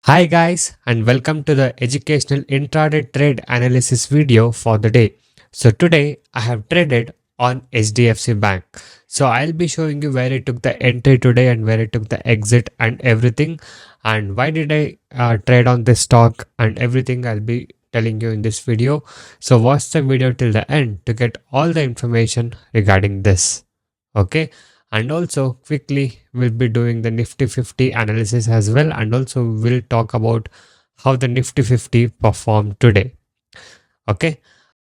Hi guys and welcome to the educational intraday trade analysis video for the day. So today I have traded on HDFC Bank. So I'll be showing you where I took the entry today and where I took the exit and everything, and why did I trade on this stock and everything I'll be telling you in this video. So watch the video till the end to get all the information regarding this. Okay, and also quickly we'll be doing the Nifty 50 analysis as well, and also we'll talk about how the Nifty 50 performed today. Okay,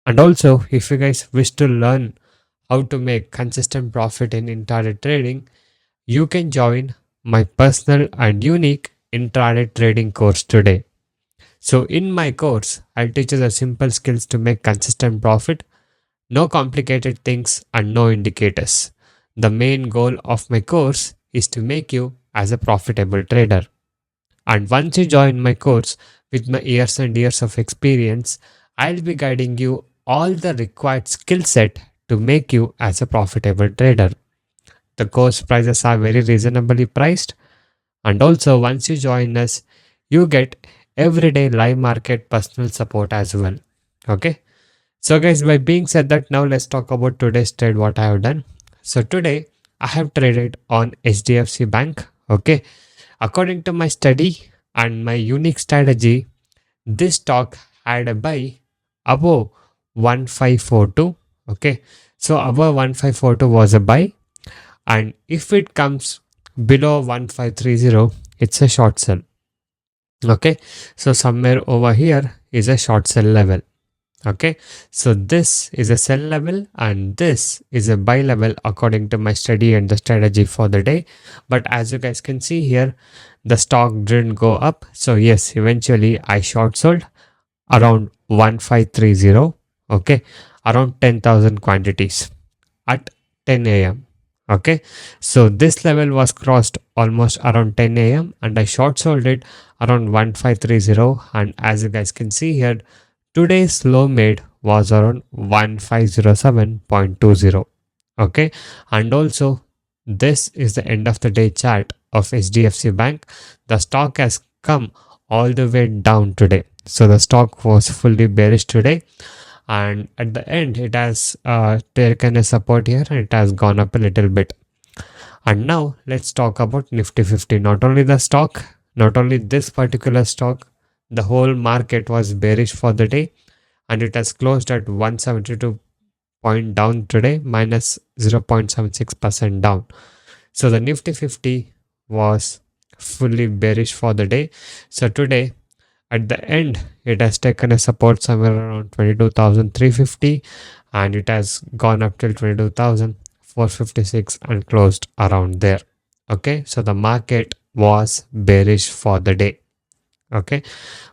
and also if you guys wish to learn how to make consistent profit in intraday trading, you can join my personal and unique intraday trading course today. So in my course I'll teach you the simple skills to make consistent profit. No complicated things and no indicators. The main goal of my course is to make you as a profitable trader. And once you join my course with my years and years of experience, I'll be guiding you all the required skill set to make you as a profitable trader. The course prices are very reasonably priced, and also once you join us, you get everyday live market personal support as well. Okay? So guys, by being said that, now let's talk about today's trade, what I have done. So today I have traded on HDFC Bank. Okay. According to my study and my unique strategy, this stock had a buy above 1542. Okay. So above 1542 was a buy. And if it comes below 1530, it's a short sell. Okay. So somewhere over here is a short sell level. Okay, so this is a sell level and this is a buy level according to my study and the strategy for the day. But as you guys can see here, the stock didn't go up. So yes, eventually I short sold around 1530. Okay, around 10,000 quantities at 10 a.m. Okay, so this level was crossed almost around 10 a.m. and I short sold it around 1530. And as you guys can see here, today's low made was around 1507.20. Okay, and also this is the end of the day chart of HDFC Bank. The stock has come all the way down today. So the stock was fully bearish today, and at the end it has taken a support here and it has gone up a little bit. And now let's talk about Nifty 50. Not only the stock, not only this particular stock, the whole market was bearish for the day and it has closed at 172 point down today, minus 0.76% down. So the Nifty 50 was fully bearish for the day. So today at the end it has taken a support somewhere around 22,350 and it has gone up till 22,456 and closed around there. Okay, so the market was bearish for the day. Okay,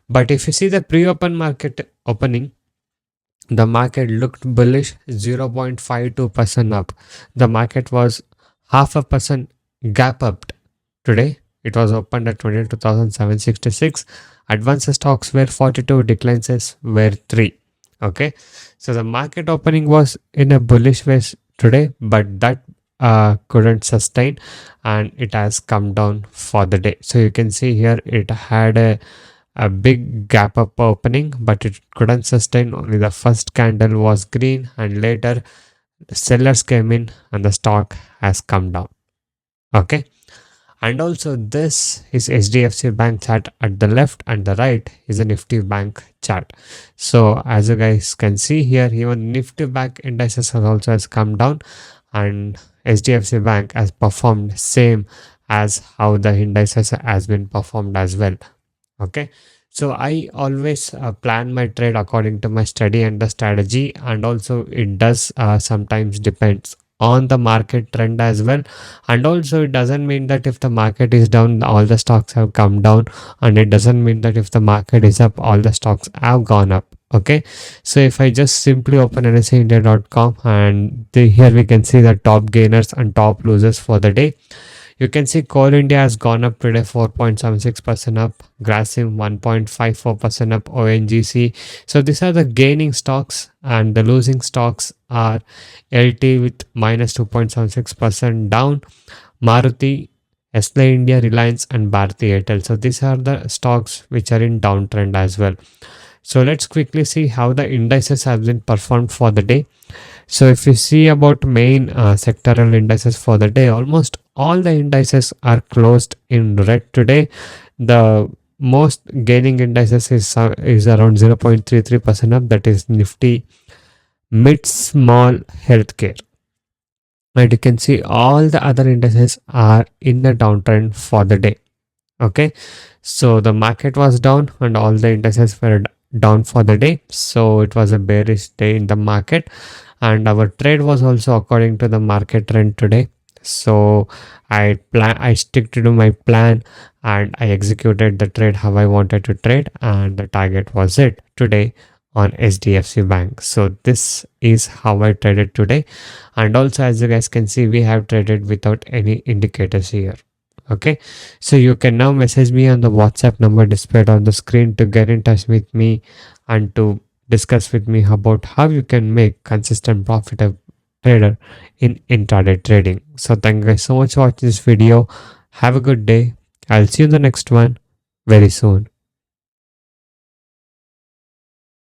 but if you see the pre-open market opening, the market looked bullish, 0.52% up. The market was half a percent gap up today. It was opened at 22,766. Advanced stocks were 42, declines were 3. Okay, so the market opening was in a bullish way today, but that couldn't sustain and it has come down for the day. So you can see here it had a big gap up opening, but it couldn't sustain. Only the first candle was green and later the sellers came in and the stock has come down. Okay, and also this is HDFC Bank chart at the left and the right is a Nifty Bank chart. So as you guys can see here, even Nifty Bank indices also has come down and HDFC Bank has performed same as how the indices has been performed as well. Okay, so I always plan my trade according to my study and the strategy, and also it does sometimes depends on the market trend as well. And also it doesn't mean that if the market is down all the stocks have come down, and it doesn't mean that if the market is up all the stocks have gone up. Okay, so if I just simply open nseindia.com and here we can see the top gainers and top losers for the day. You can see Coal India has gone up today 4.76% up, Grasim 1.54% up, ONGC. So these are the gaining stocks and the losing stocks are LT with minus 2.76% down, Maruti Nestle India, Reliance, and Bharti Airtel. So these are the stocks which are in downtrend as well. So let's quickly see how the indices have been performed for the day. So if you see about main sectoral indices for the day, almost all the indices are closed in red today. The most gaining indices is around 0.33% up. That is Nifty Mid Small Healthcare. And you can see all the other indices are in the downtrend for the day. Okay, so the market was down and all the indices were down for the day. So it was a bearish day in the market, and our trade was also according to the market trend today. So I stick to my plan and I executed the trade how I wanted to trade, and the target was it today on HDFC Bank. So this is how I traded today. And also, as you guys can see, we have traded without any indicators here. Okay, so you can now message me on the WhatsApp number displayed on the screen to get in touch with me and to discuss with me about how you can make consistent profit of trader in intraday trading. So thank you guys so much for watching this video. Have a good day. I'll see you in the next one very soon.